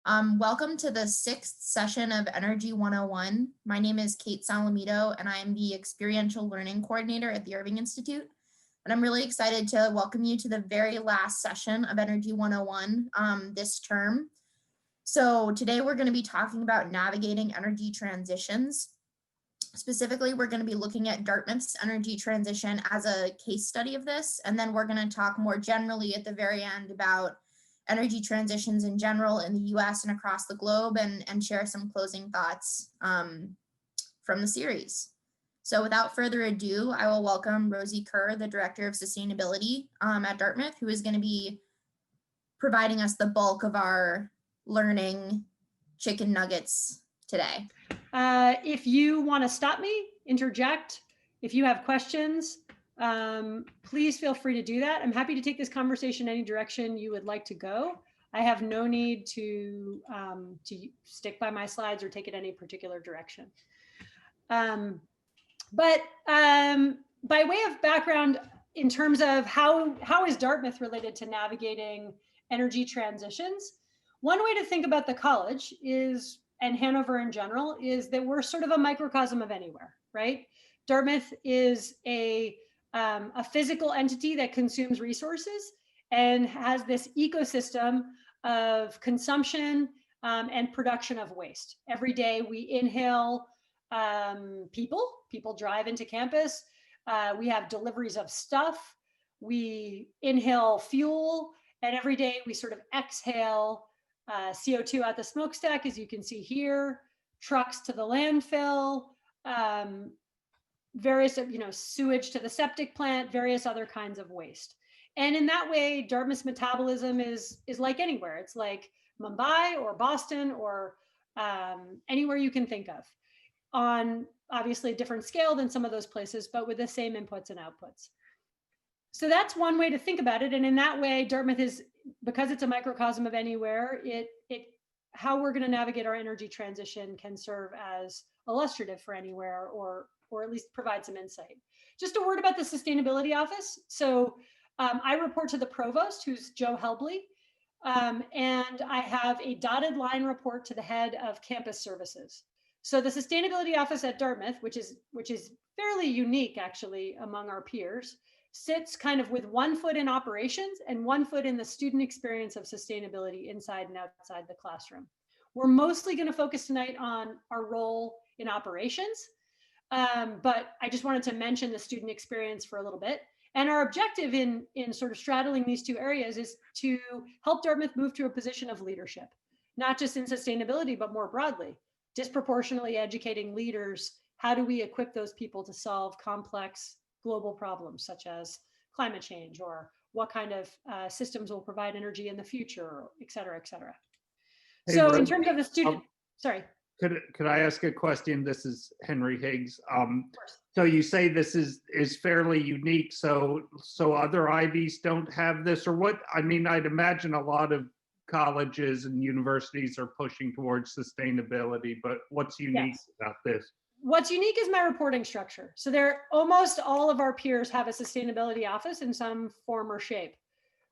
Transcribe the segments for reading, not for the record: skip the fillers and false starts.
Welcome to the sixth session of Energy 101. My name is Kate Salamito, and I am the Experiential Learning Coordinator at the Irving Institute. And I'm really excited to welcome you to the very last session of Energy 101 this term. So today we're going to be talking about navigating energy transitions. Specifically, we're going to be looking at Dartmouth's energy transition as a case study of this, and then we're going to talk more generally at the very end about energy transitions in general in the US and across the globe, and share some closing thoughts from the series. So without further ado, I will welcome Rosi Kerr, the Director of Sustainability at Dartmouth, who is going to be providing us the bulk of our learning chicken nuggets today. If you want to stop me, interject, if you have questions, please feel free to do that. I'm happy to take this conversation any direction you would like to go. I have no need to stick by my slides or take it any particular direction. But by way of background, in terms of how is Dartmouth related to navigating energy transitions, one way to think about the college is, and Hanover in general, is that we're sort of a microcosm of anywhere, right? Dartmouth is a physical entity that consumes resources and has this ecosystem of consumption and production of waste. Every day we inhale people drive into campus. We have deliveries of stuff. We inhale fuel, and every day we sort of exhale CO2 out the smokestack, as you can see here, trucks to the landfill, various, sewage to the septic plant, various other kinds of waste. And in that way, Dartmouth's metabolism is like anywhere. It's like Mumbai or Boston or anywhere you can think of, on obviously a different scale than some of those places, but with the same inputs and outputs. So that's one way to think about it. And in that way, Dartmouth is, because it's a microcosm of anywhere, how we're going to navigate our energy transition can serve as illustrative for anywhere, or at least provide some insight. Just a word about the Sustainability Office. So I report to the provost, who's Joe Helbley, and I have a dotted line report to the head of campus services. So the Sustainability Office at Dartmouth, which is fairly unique actually among our peers, sits kind of with 1 foot in operations and 1 foot in the student experience of sustainability inside and outside the classroom. We're mostly going to focus tonight on our role in operations, but I just wanted to mention the student experience for a little bit. And our objective in sort of straddling these two areas is to help Dartmouth move to a position of leadership, not just in sustainability, but more broadly, disproportionately educating leaders. How do we equip those people to solve complex global problems such as climate change, or what kind of systems will provide energy in the future, et cetera, et cetera. Hey, so Rosi, in terms of the student, sorry. Could I ask a question? This is Henry Higgs. So you say this is fairly unique. So other Ivies don't have this, or what? I mean, I'd imagine a lot of colleges and universities are pushing towards sustainability, but what's unique about this? What's unique is my reporting structure. So almost all of our peers have a sustainability office in some form or shape,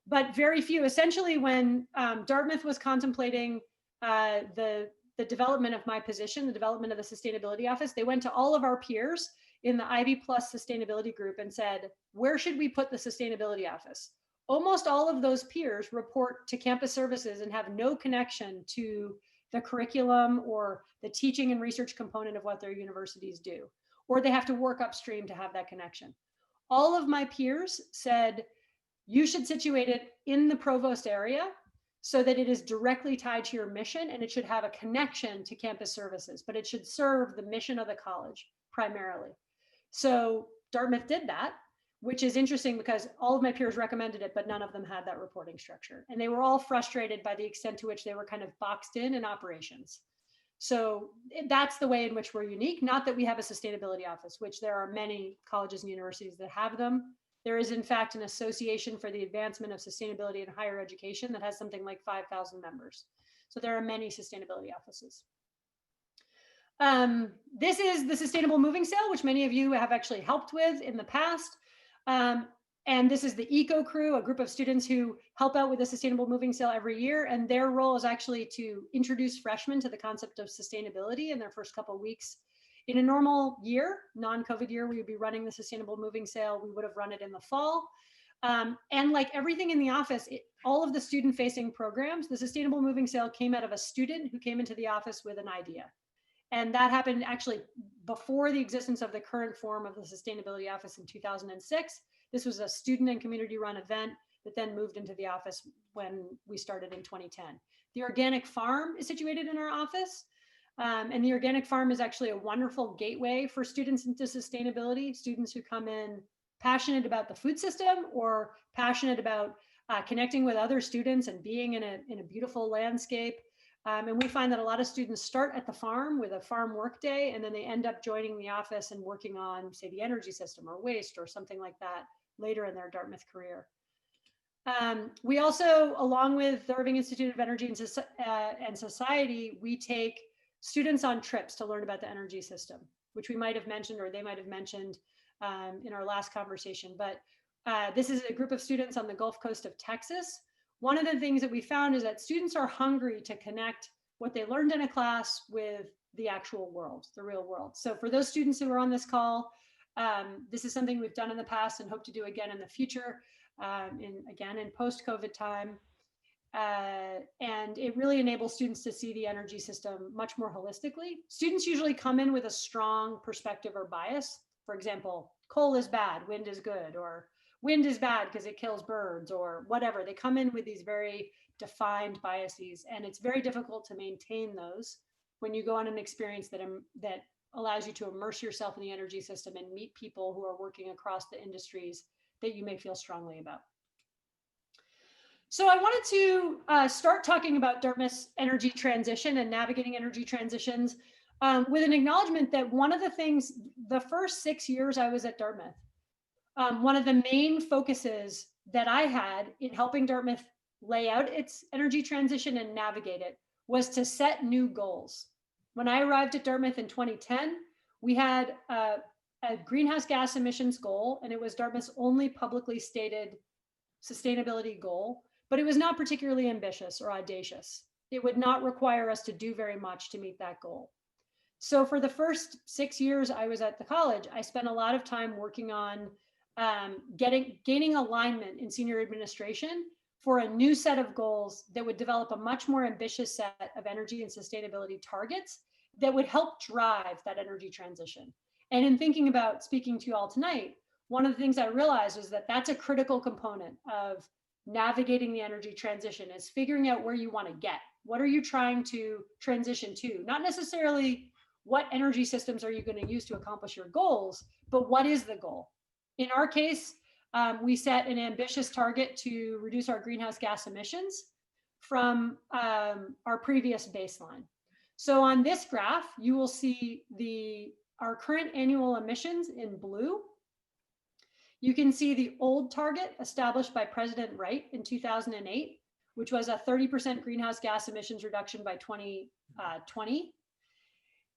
but very few. Essentially, when Dartmouth was contemplating the development of my position, the development of the sustainability office, they went to all of our peers in the Ivy Plus sustainability group and said, where should we put the sustainability office? Almost all of those peers report to campus services and have no connection to the curriculum or the teaching and research component of what their universities do, or they have to work upstream to have that connection. All of my peers said, you should situate it in the provost area so that it is directly tied to your mission, and it should have a connection to campus services, but it should serve the mission of the college primarily. So Dartmouth did that, which is interesting because all of my peers recommended it, but none of them had that reporting structure. And they were all frustrated by the extent to which they were kind of boxed in operations. So that's the way in which we're unique. Not that we have a sustainability office, which there are many colleges and universities that have them. There is, in fact, an association for the advancement of sustainability in higher education that has something like 5,000 members. So there are many sustainability offices. This is the Sustainable Moving Sale, which many of you have actually helped with in the past. And this is the Eco Crew, a group of students who help out with the Sustainable Moving Sale every year. And their role is actually to introduce freshmen to the concept of sustainability in their first couple of weeks. In a normal year, non-COVID year, we would be running the Sustainable Moving Sale. We would have run it in the fall. And like everything in the office, all of the student-facing programs, the Sustainable Moving Sale came out of a student who came into the office with an idea. And that happened actually before the existence of the current form of the Sustainability Office in 2006. This was a student and community run event that then moved into the office when we started in 2010. The organic farm is situated in our office. And the organic farm is actually a wonderful gateway for students into sustainability, students who come in passionate about the food system or passionate about connecting with other students and being in a beautiful landscape. And we find that a lot of students start at the farm with a farm work day, and then they end up joining the office and working on, say, the energy system or waste or something like that later in their Dartmouth career. We also, along with the Irving Institute of Energy and Society, we take students on trips to learn about the energy system, which we might have mentioned, or they might have mentioned in our last conversation. But this is a group of students on the Gulf Coast of Texas. One of the things that we found is that students are hungry to connect what they learned in a class with the actual world, the real world. So for those students who are on this call, this is something we've done in the past and hope to do again in the future, in post-COVID time. And it really enables students to see the energy system much more holistically. Students usually come in with a strong perspective or bias. For example, coal is bad, wind is good, or wind is bad because it kills birds, or whatever. They come in with these very defined biases, and it's very difficult to maintain those when you go on an experience that allows you to immerse yourself in the energy system and meet people who are working across the industries that you may feel strongly about. So I wanted to start talking about Dartmouth's energy transition and navigating energy transitions with an acknowledgement that one of the things, the first 6 years I was at Dartmouth, one of the main focuses that I had in helping Dartmouth lay out its energy transition and navigate it was to set new goals. When I arrived at Dartmouth in 2010, we had a greenhouse gas emissions goal, and it was Dartmouth's only publicly stated sustainability goal, but it was not particularly ambitious or audacious. It would not require us to do very much to meet that goal. So for the first 6 years I was at the college, I spent a lot of time working on gaining alignment in senior administration for a new set of goals that would develop a much more ambitious set of energy and sustainability targets that would help drive that energy transition. And in thinking about speaking to you all tonight, one of the things I realized was that that's a critical component of navigating the energy transition, is figuring out where you want to get. What are you trying to transition to? Not necessarily what energy systems are you going to use to accomplish your goals, but what is the goal? In our case, we set an ambitious target to reduce our greenhouse gas emissions from our previous baseline. So on this graph, you will see our current annual emissions in blue. You can see the old target established by President Wright in 2008, which was a 30% greenhouse gas emissions reduction by 2020.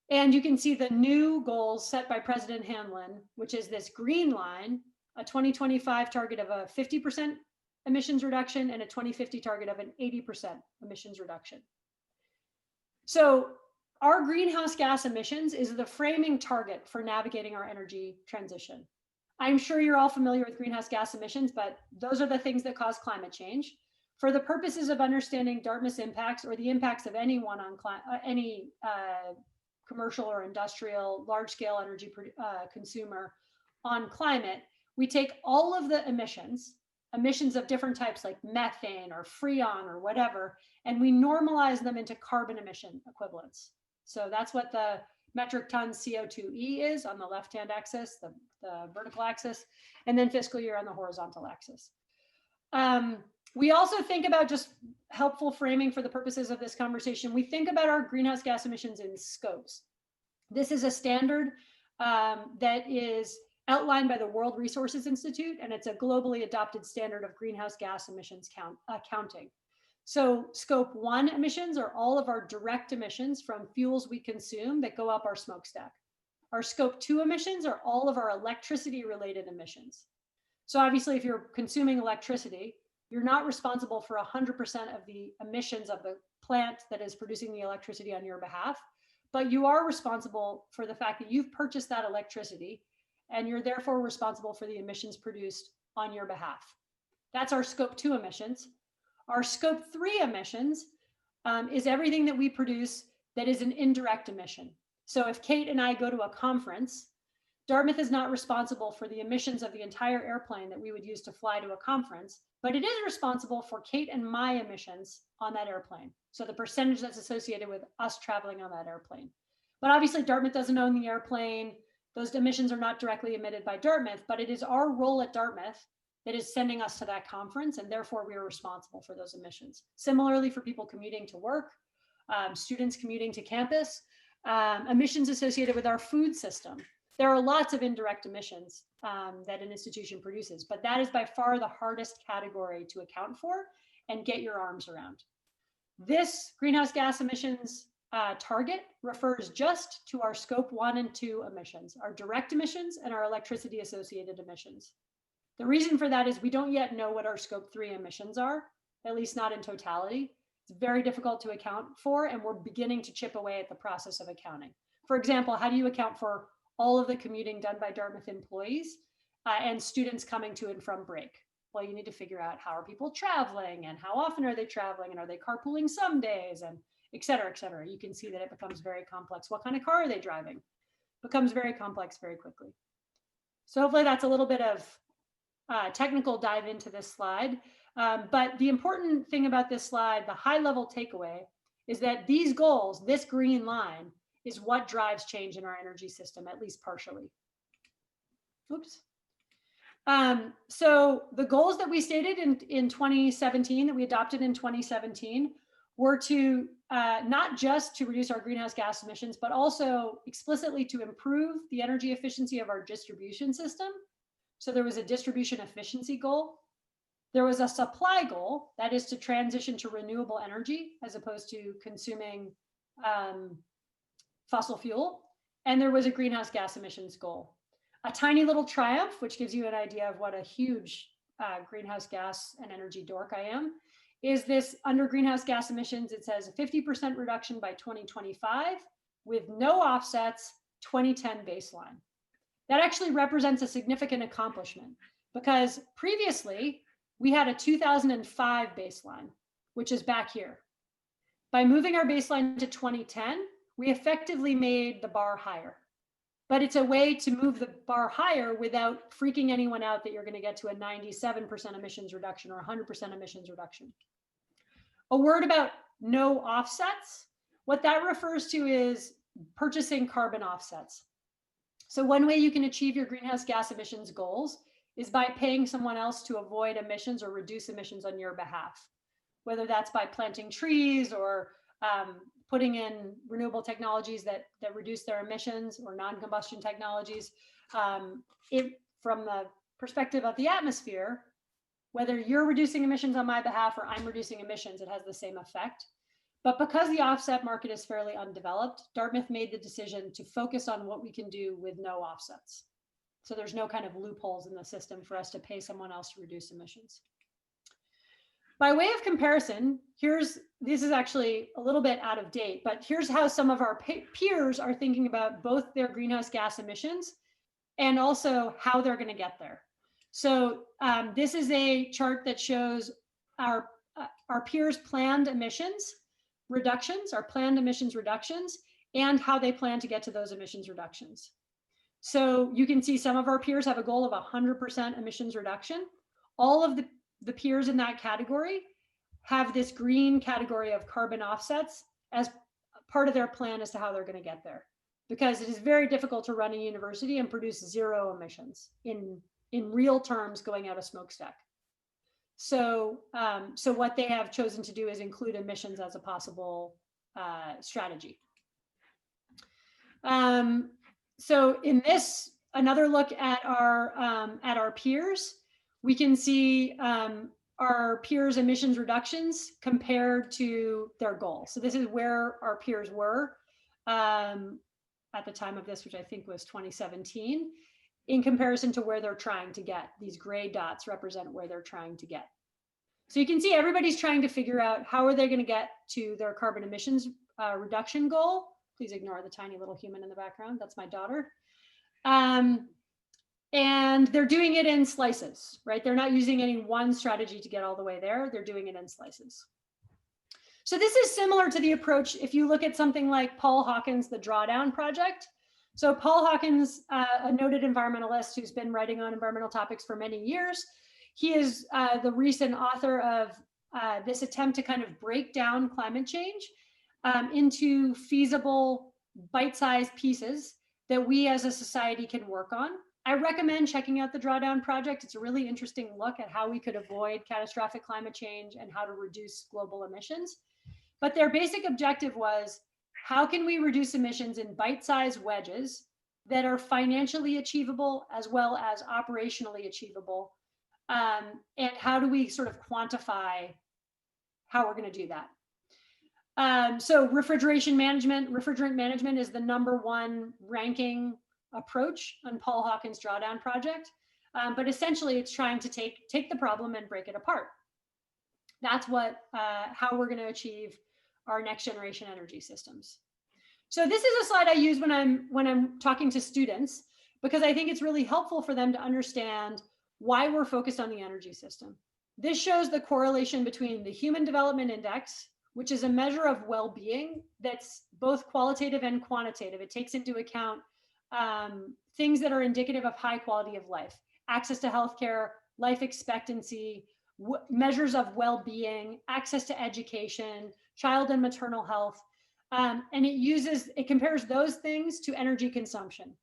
And you can see the new goals set by President Hanlon, which is this green line, a 2025 target of a 50% emissions reduction and a 2050 target of an 80% emissions reduction. So our greenhouse gas emissions is the framing target for navigating our energy transition. I'm sure you're all familiar with greenhouse gas emissions, but those are the things that cause climate change. For the purposes of understanding Dartmouth's impacts, or the impacts of anyone on any commercial or industrial large-scale energy consumer on climate, we take all of the emissions of different types like methane or freon or whatever, and we normalize them into carbon emission equivalents. So that's what the metric ton CO2e is on the left-hand axis, the vertical axis, and then fiscal year on the horizontal axis. We also think about, just helpful framing for the purposes of this conversation, we think about our greenhouse gas emissions in scopes. This is a standard that is outlined by the World Resources Institute, and it's a globally adopted standard of greenhouse gas emissions counting. So scope 1 emissions are all of our direct emissions from fuels we consume that go up our smokestack. Our scope 2 emissions are all of our electricity related emissions. So obviously, if you're consuming electricity, you're not responsible for 100% of the emissions of the plant that is producing the electricity on your behalf, but you are responsible for the fact that you've purchased that electricity, and you're therefore responsible for the emissions produced on your behalf. That's our scope 2 emissions. Our scope 3 emissions is everything that we produce that is an indirect emission. So if Kate and I go to a conference, Dartmouth is not responsible for the emissions of the entire airplane that we would use to fly to a conference, but it is responsible for Kate and my emissions on that airplane. So the percentage that's associated with us traveling on that airplane. But obviously Dartmouth doesn't own the airplane. Those emissions are not directly emitted by Dartmouth, but it is our role at Dartmouth that is sending us to that conference, and therefore we are responsible for those emissions. Similarly, for people commuting to work, students commuting to campus, emissions associated with our food system. There are lots of indirect emissions that an institution produces, but that is by far the hardest category to account for and get your arms around. This greenhouse gas emissions target refers just to our scope 1 and 2 emissions, our direct emissions and our electricity associated emissions. The reason for that is we don't yet know what our scope 3 emissions are, at least not in totality. It's very difficult to account for, and we're beginning to chip away at the process of accounting. For example, how do you account for all of the commuting done by Dartmouth employees and students coming to and from break? Well, you need to figure out how are people traveling and how often are they traveling and are they carpooling some days and et cetera, et cetera. You can see that it becomes very complex. What kind of car are they driving? Becomes very complex very quickly. So hopefully that's a little bit of technical dive into this slide. But the important thing about this slide, the high level takeaway, is that these goals, this green line, is what drives change in our energy system, at least partially. Oops. So the goals that we stated in 2017, that we adopted in 2017, were to not just to reduce our greenhouse gas emissions, but also explicitly to improve the energy efficiency of our distribution system. So there was a distribution efficiency goal. There was a supply goal, that is to transition to renewable energy as opposed to consuming fossil fuel. And there was a greenhouse gas emissions goal. A tiny little triumph, which gives you an idea of what a huge greenhouse gas and energy dork I am, is this under greenhouse gas emissions, it says a 50% reduction by 2025 with no offsets, 2010 baseline. That actually represents a significant accomplishment because previously we had a 2005 baseline, which is back here. By moving our baseline to 2010, we effectively made the bar higher. But it's a way to move the bar higher without freaking anyone out that you're going to get to a 97% emissions reduction or 100% emissions reduction. A word about no offsets. What that refers to is purchasing carbon offsets. So one way you can achieve your greenhouse gas emissions goals is by paying someone else to avoid emissions or reduce emissions on your behalf, whether that's by planting trees or putting in renewable technologies that reduce their emissions or non-combustion technologies. From the perspective of the atmosphere, whether you're reducing emissions on my behalf or I'm reducing emissions, it has the same effect. But because the offset market is fairly undeveloped, Dartmouth made the decision to focus on what we can do with no offsets. So there's no kind of loopholes in the system for us to pay someone else to reduce emissions. By way of comparison, this is actually a little bit out of date, but here's how some of our peers are thinking about both their greenhouse gas emissions and also how they're going to get there. So this is a chart that shows our peers' planned emissions reductions, our planned emissions reductions, and how they plan to get to those emissions reductions. So you can see some of our peers have a goal of 100% emissions reduction. All of the peers in that category have this green category of carbon offsets as part of their plan as to how they're going to get there, because it is very difficult to run a university and produce zero emissions in real terms going out a smokestack. So what they have chosen to do is include emissions as a possible strategy. So in this, another look at our peers, we can see our peers' emissions reductions compared to their goal. So this is where our peers were at the time of this, which I think was 2017. in comparison to where they're trying to get. These gray dots represent where they're trying to get. So you can see everybody's trying to figure out how are they going to get to their carbon emissions reduction goal. Please ignore the tiny little human in the background. That's my daughter. And they're doing it in slices, right? They're not using any one strategy to get all the way there. They're doing it in slices. So this is similar to the approach if you look at something like Paul Hawkins' The Drawdown Project. So Paul Hawkins, a noted environmentalist who's been writing on environmental topics for many years, he is the recent author of this attempt to kind of break down climate change into feasible bite-sized pieces that we as a society can work on. I recommend checking out the Drawdown Project. It's a really interesting look at how we could avoid catastrophic climate change and how to reduce global emissions. But their basic objective was, how can we reduce emissions in bite-sized wedges that are financially achievable as well as operationally achievable? And how do we sort of quantify how we're going to do that? So refrigerant management is the #1 ranking approach on Paul Hawkins' Drawdown Project. But essentially it's trying to take the problem and break it apart. That's how we're going to achieve our next generation energy systems. So this is a slide I use when I'm talking to students, because I think it's really helpful for them to understand why we're focused on the energy system. This shows the correlation between the Human Development Index, which is a measure of well-being that's both qualitative and quantitative. It takes into account things that are indicative of high quality of life, access to healthcare, life expectancy, measures of well-being, access to education, child and maternal health. And it compares those things to energy consumption.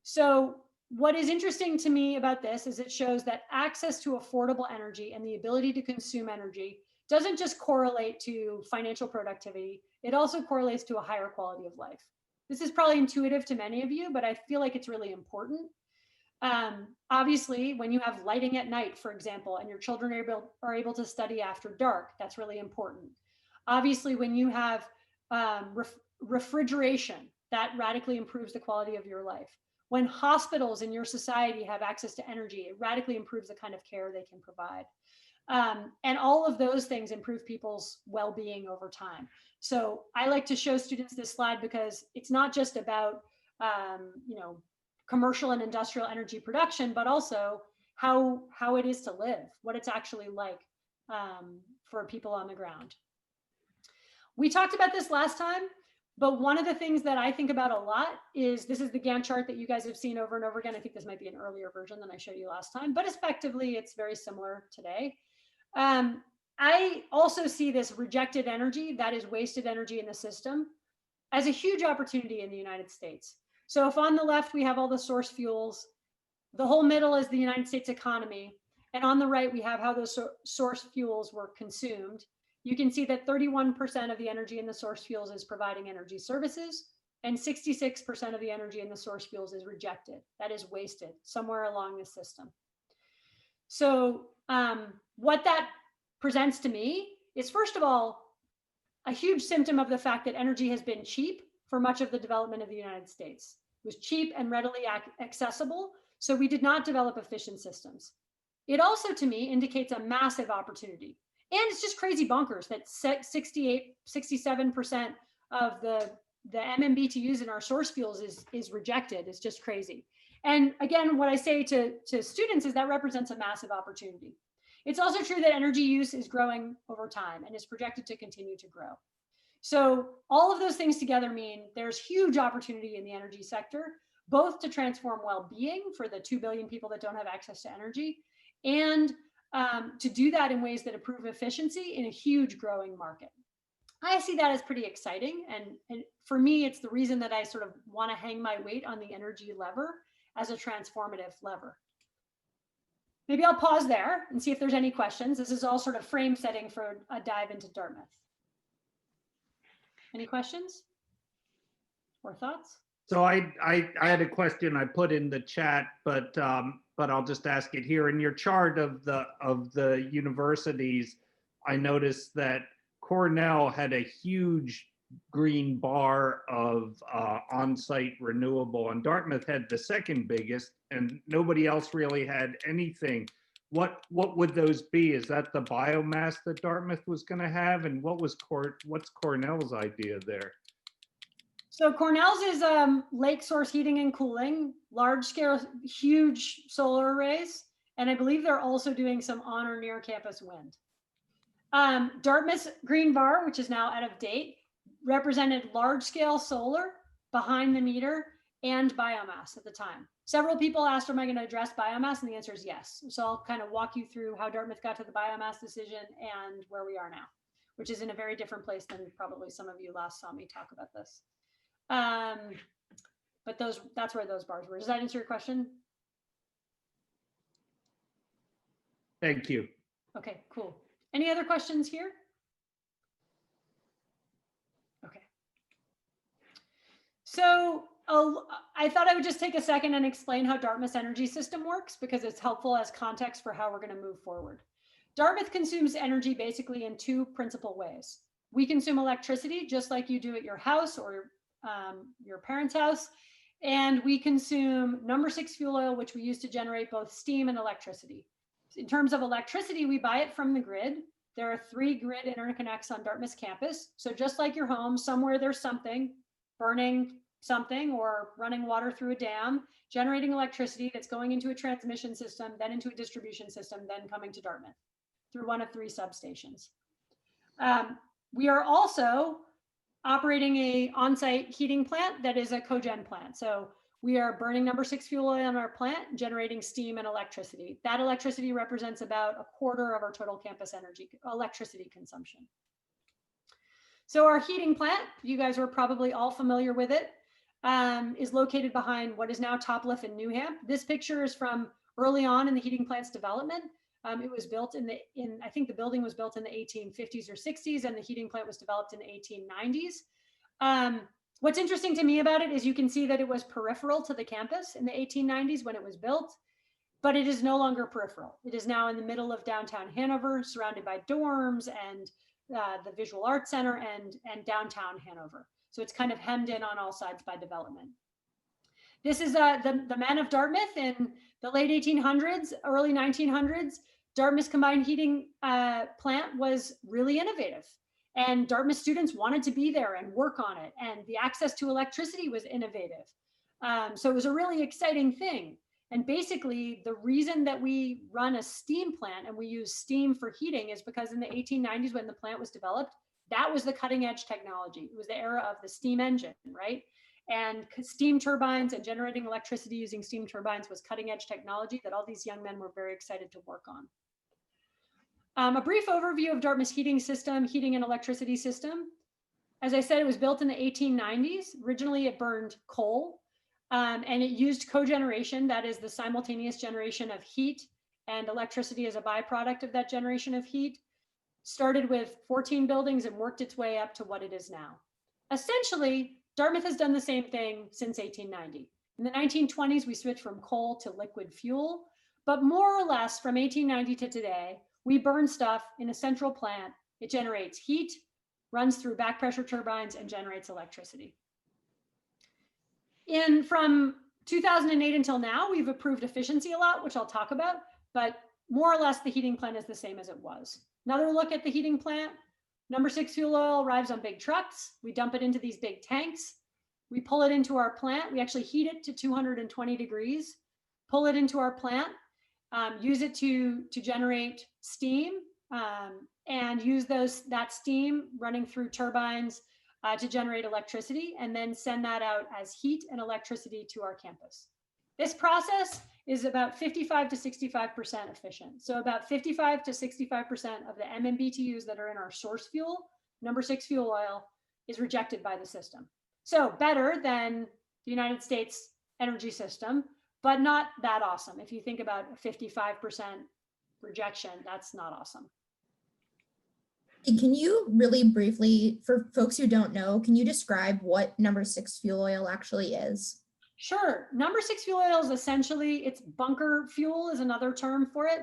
So what is interesting to me about this is it shows that access to affordable energy and the ability to consume energy doesn't just correlate to financial productivity, it also correlates to a higher quality of life. This is probably intuitive to many of you, but I feel like it's really important. Obviously, when you have lighting at night, for example, and your children are able to study after dark, that's really important. Obviously, when you have refrigeration, that radically improves the quality of your life. When hospitals in your society have access to energy, it radically improves the kind of care they can provide. And all of those things improve people's well-being over time. So I like to show students this slide because it's not just about commercial and industrial energy production, but also how it is to live, what it's actually like for people on the ground. We talked about this last time, but one of the things that I think about a lot is, this is the Gantt chart that you guys have seen over and over again. I think this might be an earlier version than I showed you last time, but effectively it's very similar today. I also see this rejected energy, that is wasted energy in the system, as a huge opportunity in the United States. So if on the left we have all the source fuels, the whole middle is the United States economy, and on the right we have how those source fuels were consumed. You can see that 31% of the energy in the source fuels is providing energy services, and 66% of the energy in the source fuels is rejected. That is wasted somewhere along the system. So what that presents to me is, first of all, a huge symptom of the fact that energy has been cheap for much of the development of the United States. It was cheap and readily accessible, so we did not develop efficient systems. It also, to me, indicates a massive opportunity. And it's just crazy bonkers that 67% of the MMBTUs in our source fuels is rejected. It's just crazy. And again, what I say to students is that represents a massive opportunity. It's also true that energy use is growing over time and is projected to continue to grow. So all of those things together mean there's huge opportunity in the energy sector, both to transform well-being for the 2 billion people that don't have access to energy, and to do that in ways that improve efficiency in a huge growing market. I see that as pretty exciting. And for me, it's the reason that I sort of want to hang my weight on the energy lever as a transformative lever. Maybe I'll pause there and see if there's any questions. This is all sort of frame setting for a dive into Dartmouth. Any questions or thoughts? So I had a question I put in the chat, but I'll just ask it here. In your chart of the universities, I noticed that Cornell had a huge green bar of on-site renewable, and Dartmouth had the second biggest, and nobody else really had anything. What would those be? Is that the biomass that Dartmouth was going to have, and what's Cornell's idea there? So Cornell's is lake source heating and cooling, large scale, huge solar arrays, and I believe they're also doing some on or near campus wind. Dartmouth's green bar, which is now out of date, represented large scale solar behind the meter and biomass at the time. Several people asked, am I going to address biomass? And the answer is yes. So I'll kind of walk you through how Dartmouth got to the biomass decision and where we are now, which is in a very different place than probably some of you last saw me talk about this. But that's where those bars were. Does that answer your question? Thank you. Okay, cool. Any other questions here? Okay. So I thought I would just take a second and explain how Dartmouth's energy system works, because it's helpful as context for how we're going to move forward. Dartmouth consumes energy basically in two principal ways. We consume electricity just like you do at your house or your parents' house. And we consume number 6 fuel oil, which we use to generate both steam and electricity. In terms of electricity, we buy it from the grid. There are 3 grid interconnects on Dartmouth's campus. So just like your home, somewhere there's something burning something or running water through a dam, generating electricity that's going into a transmission system, then into a distribution system, then coming to Dartmouth through one of 3 substations. We are also operating a on-site heating plant that is a cogen plant. So we are burning number 6 fuel oil in our plant, generating steam and electricity. That electricity represents about 1/4 of our total campus electricity consumption. So our heating plant, you guys are probably all familiar with it, is located behind what is now Topliff in Newham. This picture is from early on in the heating plant's development. It was built I think the building was built in the 1850s or 60s, and the heating plant was developed in the 1890s. What's interesting to me about it is you can see that it was peripheral to the campus in the 1890s when it was built, but it is no longer peripheral. It is now in the middle of downtown Hanover, surrounded by dorms and the Visual Arts Center and downtown Hanover. So it's kind of hemmed in on all sides by development. This is the men of Dartmouth in the late 1800s, early 1900s. Dartmouth's combined heating plant was really innovative, and Dartmouth students wanted to be there and work on it, and the access to electricity was innovative. So it was a really exciting thing. And basically, the reason that we run a steam plant and we use steam for heating is because in the 1890s, when the plant was developed, that was the cutting edge technology. It was the era of the steam engine, right? And steam turbines and generating electricity using steam turbines was cutting edge technology that all these young men were very excited to work on. A brief overview of Dartmouth's heating and electricity system. As I said, it was built in the 1890s. Originally, it burned coal, and it used cogeneration, that is the simultaneous generation of heat and electricity as a byproduct of that generation of heat. Started with 14 buildings and worked its way up to what it is now. Essentially, Dartmouth has done the same thing since 1890. In the 1920s, we switched from coal to liquid fuel, but more or less from 1890 to today, we burn stuff in a central plant. It generates heat, runs through back pressure turbines, and generates electricity. From 2008 until now, we've improved efficiency a lot, which I'll talk about, but more or less the heating plant is the same as it was. Another look at the heating plant. Number 6 fuel oil arrives on big trucks. We dump it into these big tanks. We pull it into our plant. We actually heat it to 220 degrees, pull it into our plant, use it to generate steam, and use that steam running through turbines to generate electricity, and then send that out as heat and electricity to our campus. This process is about 55 to 65% efficient. So about 55 to 65% of the MMBTUs that are in our source fuel, number 6 fuel oil, is rejected by the system. So better than the United States energy system, but not that awesome. If you think about a 55% rejection, that's not awesome. Can you really briefly, for folks who don't know, can you describe what number 6 fuel oil actually is? Sure. Number 6 fuel oil is essentially, it's bunker fuel is another term for it.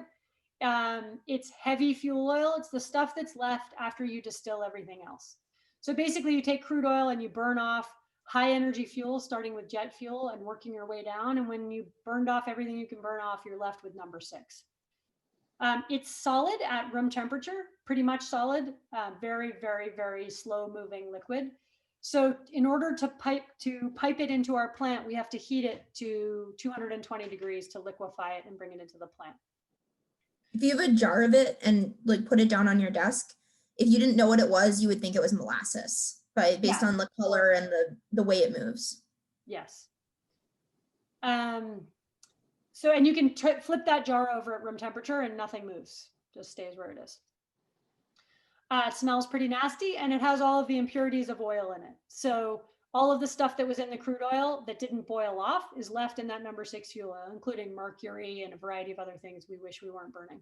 It's heavy fuel oil. It's the stuff that's left after you distill everything else. So basically you take crude oil and you burn off high energy fuel, starting with jet fuel and working your way down. And when you burned off everything you can burn off, you're left with number 6. It's solid at room temperature, pretty much solid, very, very, very slow moving liquid. So in order to pipe it into our plant, we have to heat it to 220 degrees to liquefy it and bring it into the plant. If you have a jar of it and like put it down on your desk, if you didn't know what it was, you would think it was molasses, right? Based on the color and the way it moves. Yes. So, and you can flip that jar over at room temperature and nothing moves, just stays where it is. It smells pretty nasty and it has all of the impurities of oil in it. So all of the stuff that was in the crude oil that didn't boil off is left in that number 6 fuel oil, including mercury and a variety of other things we wish we weren't burning.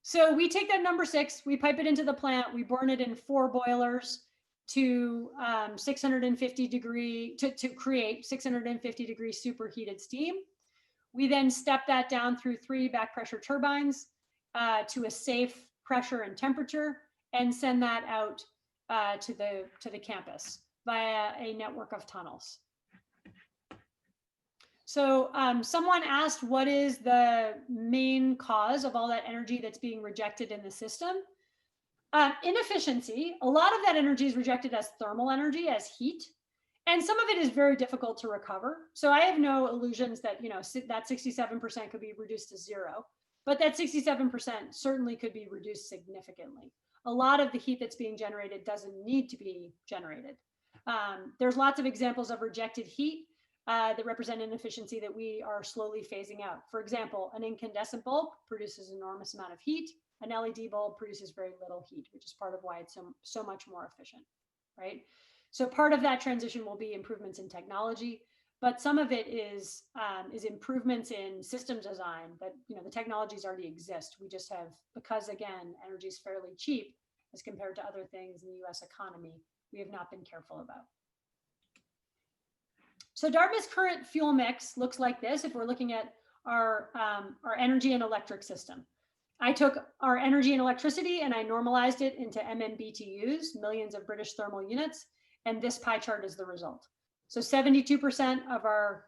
So we take that number 6, we pipe it into the plant, we burn it in 4 boilers to 650 degree, to create 650 degree superheated steam. We then step that down through 3 back pressure turbines to a safe pressure and temperature, and send that out to the campus via a network of tunnels. So someone asked, what is the main cause of all that energy that's being rejected in the system? Inefficiency. A lot of that energy is rejected as thermal energy, as heat. And some of it is very difficult to recover. So I have no illusions that, you know, that 67% could be reduced to 0, but that 67% certainly could be reduced significantly. A lot of the heat that's being generated doesn't need to be generated. There's lots of examples of rejected heat that represent inefficiency that we are slowly phasing out. For example, an incandescent bulb produces an enormous amount of heat. An LED bulb produces very little heat, which is part of why it's so much more efficient, right? So part of that transition will be improvements in technology, but some of it is improvements in system design that, you know, the technologies already exist. We just have, because again, energy is fairly cheap as compared to other things in the US economy, we have not been careful about. So Dartmouth's current fuel mix looks like this if we're looking at our energy and electric system. I took our energy and electricity and I normalized it into MMBTUs, millions of British thermal units, and this pie chart is the result. So 72% of our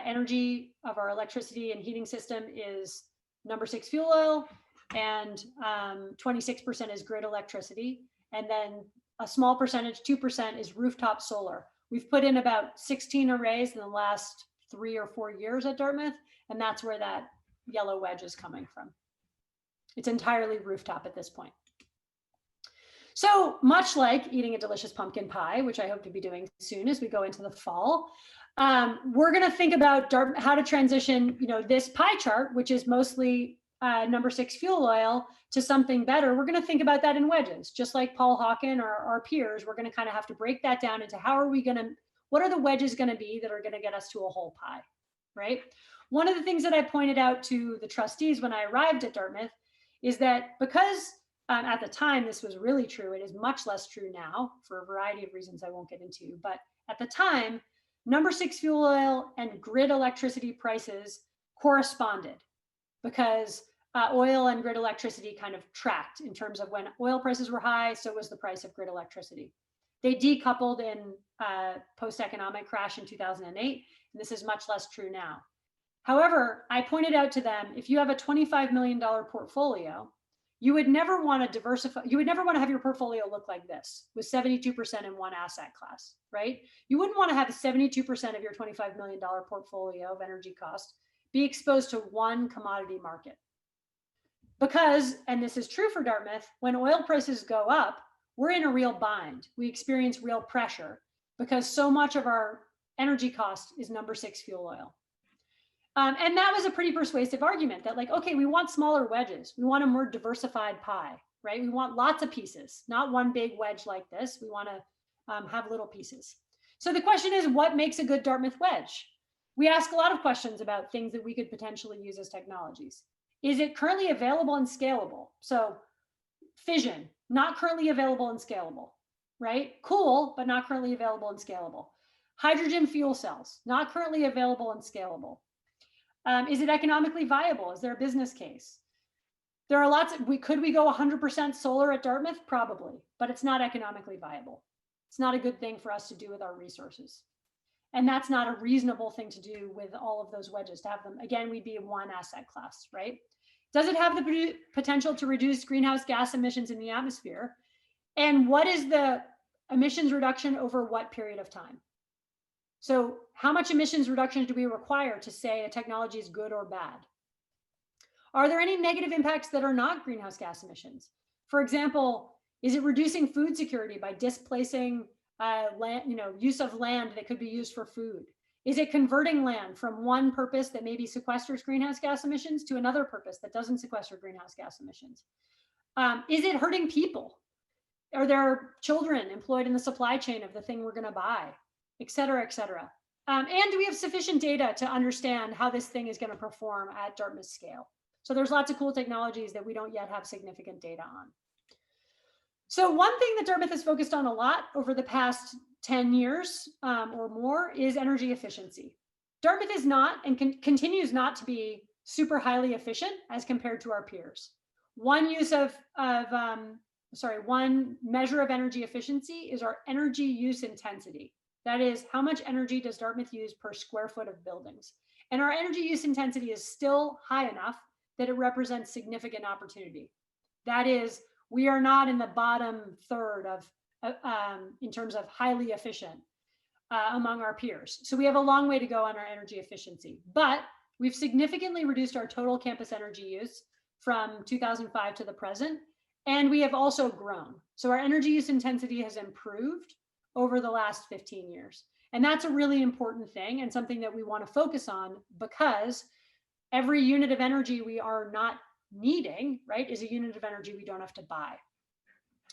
energy, of our electricity and heating system is number 6 fuel oil, and 26% is grid electricity. And then a small percentage, 2%, is rooftop solar. We've put in about 16 arrays in the last 3 or 4 years at Dartmouth, and that's where that yellow wedge is coming from. It's entirely rooftop at this point. So much like eating a delicious pumpkin pie, which I hope to be doing soon as we go into the fall, we're going to think about how to transition, you know, this pie chart, which is mostly number 6 fuel oil, to something better. We're going to think about that in wedges, just like Paul Hawken or our peers. We're going to kind of have to break that down into what are the wedges going to be that are going to get us to a whole pie, right? One of the things that I pointed out to the trustees when I arrived at Dartmouth is that because at the time this was really true, it is much less true now for a variety of reasons I won't get into, but at the time, number 6 fuel oil and grid electricity prices corresponded because oil and grid electricity kind of tracked in terms of when oil prices were high, so was the price of grid electricity. They decoupled in post-economic crash in 2008, and this is much less true now. However, I pointed out to them, if you have a $25 million portfolio, you would never want to diversify. You would never want to have your portfolio look like this with 72% in one asset class, right? You wouldn't want to have 72% of your $25 million portfolio of energy cost be exposed to one commodity market. Because, and this is true for Dartmouth, when oil prices go up, we're in a real bind. We experience real pressure because so much of our energy cost is number 6 fuel oil. And that was a pretty persuasive argument that, like, okay, we want smaller wedges. We want a more diversified pie, right? We want lots of pieces, not one big wedge like this. We want to have little pieces. So the question is, what makes a good Dartmouth wedge? We ask a lot of questions about things that we could potentially use as technologies. Is it currently available and scalable? So fission, not currently available and scalable, right? Cool, but not currently available and scalable. Hydrogen fuel cells, not currently available and scalable. Is it economically viable? Is there a business case? There are lots of, could we go 100% solar at Dartmouth? Probably, but it's not economically viable. It's not a good thing for us to do with our resources. And that's not a reasonable thing to do with all of those wedges, to have them. Again, we'd be one asset class, right? Does it have the potential to reduce greenhouse gas emissions in the atmosphere? And what is the emissions reduction over what period of time? So how much emissions reduction do we require to say a technology is good or bad? Are there any negative impacts that are not greenhouse gas emissions? For example, is it reducing food security by displacing land, use of land that could be used for food? Is it converting land from one purpose that maybe sequesters greenhouse gas emissions to another purpose that doesn't sequester greenhouse gas emissions? Is it hurting people? Are there children employed in the supply chain of the thing we're going to buy, et cetera, et cetera? And do we have sufficient data to understand how this thing is going to perform at Dartmouth scale? So there's lots of cool technologies that we don't yet have significant data on. So one thing that Dartmouth has focused on a lot over the past 10 years or more is energy efficiency. Dartmouth is not and continues not to be super highly efficient as compared to our peers. One measure of energy efficiency is our energy use intensity. That is, how much energy does Dartmouth use per square foot of buildings? And our energy use intensity is still high enough that it represents significant opportunity. That is, we are not in the bottom third of in terms of highly efficient among our peers. So we have a long way to go on our energy efficiency, but we've significantly reduced our total campus energy use from 2005 to the present, and we have also grown. So our energy use intensity has improved over the last 15 years. And that's a really important thing and something that we want to focus on, because every unit of energy we are not needing, right, is a unit of energy we don't have to buy.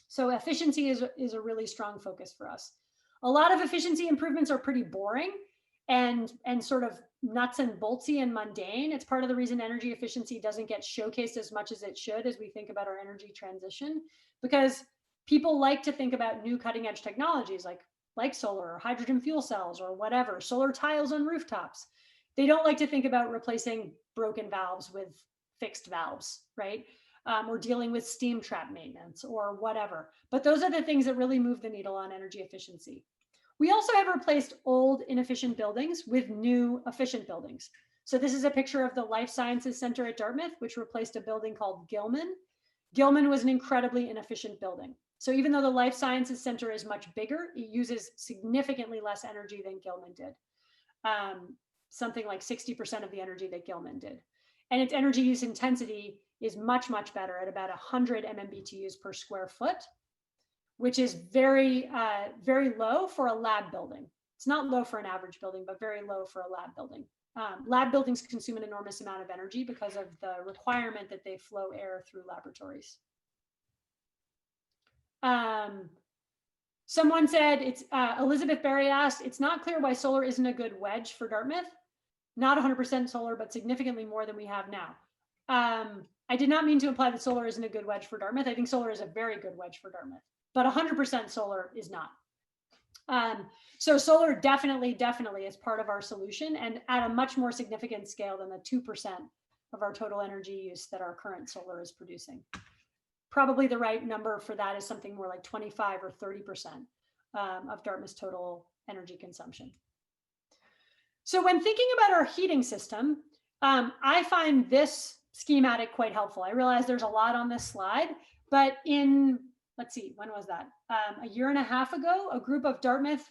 So efficiency is a really strong focus for us. A lot of efficiency improvements are pretty boring and sort of nuts and boltsy and mundane. It's part of the reason energy efficiency doesn't get showcased as much as it should as we think about our energy transition, because people like to think about new cutting edge technologies like solar or hydrogen fuel cells or whatever, solar tiles on rooftops. They don't like to think about replacing broken valves with fixed valves, right? Or dealing with steam trap maintenance or whatever. But those are the things that really move the needle on energy efficiency. We also have replaced old inefficient buildings with new efficient buildings. So this is a picture of the Life Sciences Center at Dartmouth, which replaced a building called Gilman. Gilman was an incredibly inefficient building. So even though the Life Sciences Center is much bigger, it uses significantly less energy than Gilman did. Something like 60% of the energy that Gilman did. And its energy use intensity is much, much better at about 100 MMBTUs per square foot, which is very, very low for a lab building. It's not low for an average building, but very low for a lab building. Lab buildings consume an enormous amount of energy because of the requirement that they flow air through laboratories. Someone said, Elizabeth Berry asked, it's not clear why solar isn't a good wedge for Dartmouth. Not 100% solar, but significantly more than we have now. I did not mean to imply that solar isn't a good wedge for Dartmouth. I think solar is a very good wedge for Dartmouth, but 100% solar is not. So solar definitely is part of our solution, and at a much more significant scale than the 2% of our total energy use that our current solar is producing. Probably the right number for that is something more like 25 or 30% of Dartmouth's total energy consumption. So when thinking about our heating system, I find this schematic quite helpful. I realize there's a lot on this slide, but let's see, when was that? A year and a half ago, a group of Dartmouth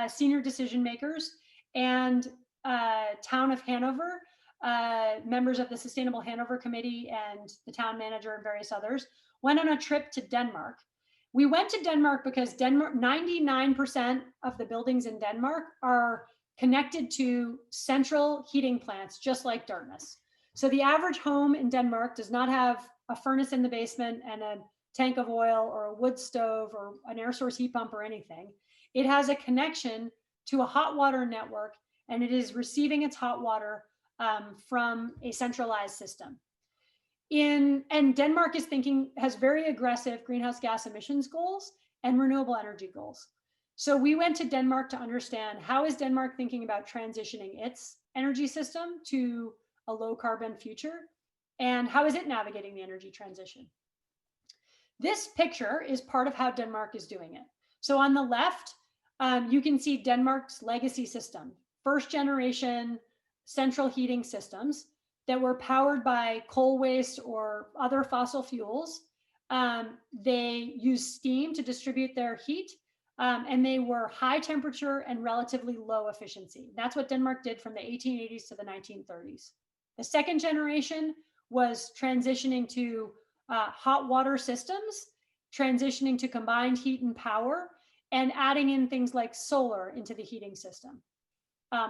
senior decision makers and Town of Hanover, members of the Sustainable Hanover Committee and the town manager and various others, went on a trip to Denmark. We went to Denmark because 99% of the buildings in Denmark are connected to central heating plants, just like Dartmouth. So the average home in Denmark does not have a furnace in the basement and a tank of oil or a wood stove or an air source heat pump or anything. It has a connection to a hot water network, and it is receiving its hot water from a centralized system. And Denmark has very aggressive greenhouse gas emissions goals and renewable energy goals. So we went to Denmark to understand how is Denmark thinking about transitioning its energy system to a low carbon future. And how is it navigating the energy transition? This picture is part of how Denmark is doing it. So on the left, you can see Denmark's legacy system, first generation central heating systems that were powered by coal waste or other fossil fuels. They used steam to distribute their heat, and they were high temperature and relatively low efficiency. That's what Denmark did from the 1880s to the 1930s. The second generation was transitioning to hot water systems, transitioning to combined heat and power, and adding in things like solar into the heating system.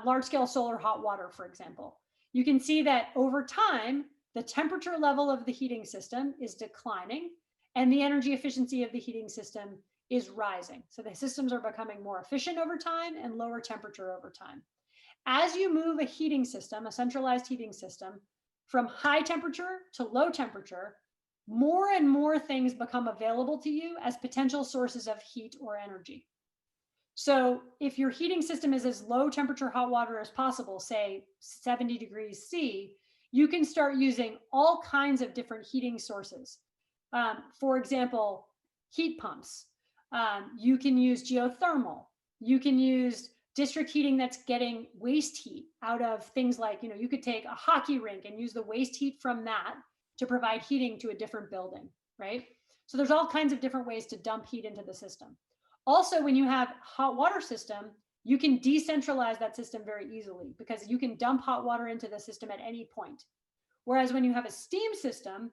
Large-scale solar hot water, for example. You can see that over time, the temperature level of the heating system is declining and the energy efficiency of the heating system is rising. So the systems are becoming more efficient over time and lower temperature over time. As you move a heating system, a centralized heating system, from high temperature to low temperature, more and more things become available to you as potential sources of heat or energy. So if your heating system is as low temperature hot water as possible, say 70 degrees C, you can start using all kinds of different heating sources. For example, heat pumps. You can use geothermal. You can use district heating that's getting waste heat out of things like, you could take a hockey rink and use the waste heat from that to provide heating to a different building, right? So there's all kinds of different ways to dump heat into the system. Also, when you have hot water system, you can decentralize that system very easily because you can dump hot water into the system at any point. Whereas when you have a steam system,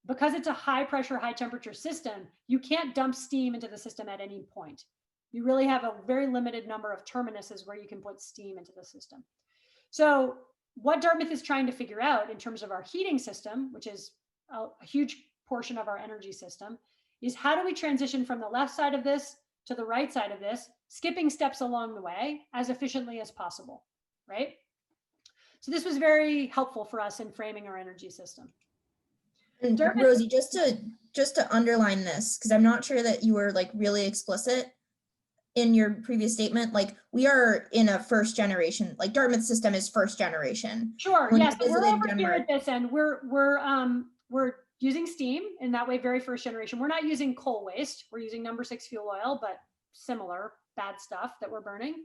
because it's a high pressure, high temperature system, you can't dump steam into the system at any point. You really have a very limited number of terminuses where you can put steam into the system. So what Dartmouth is trying to figure out in terms of our heating system, which is a huge portion of our energy system, is how do we transition from the left side of this to the right side of this, skipping steps along the way as efficiently as possible, right? So this was very helpful for us in framing our energy system. And Dartmouth, Rosie, just to underline this, because I'm not sure that you were like really explicit in your previous statement, like we are in a first generation, like Dartmouth system is first generation. Sure, When yes, we we're visited over here Denmark, at this end. We're using steam in that way, very first generation. We're not using coal waste. We're using number 6 fuel oil, but similar bad stuff that we're burning.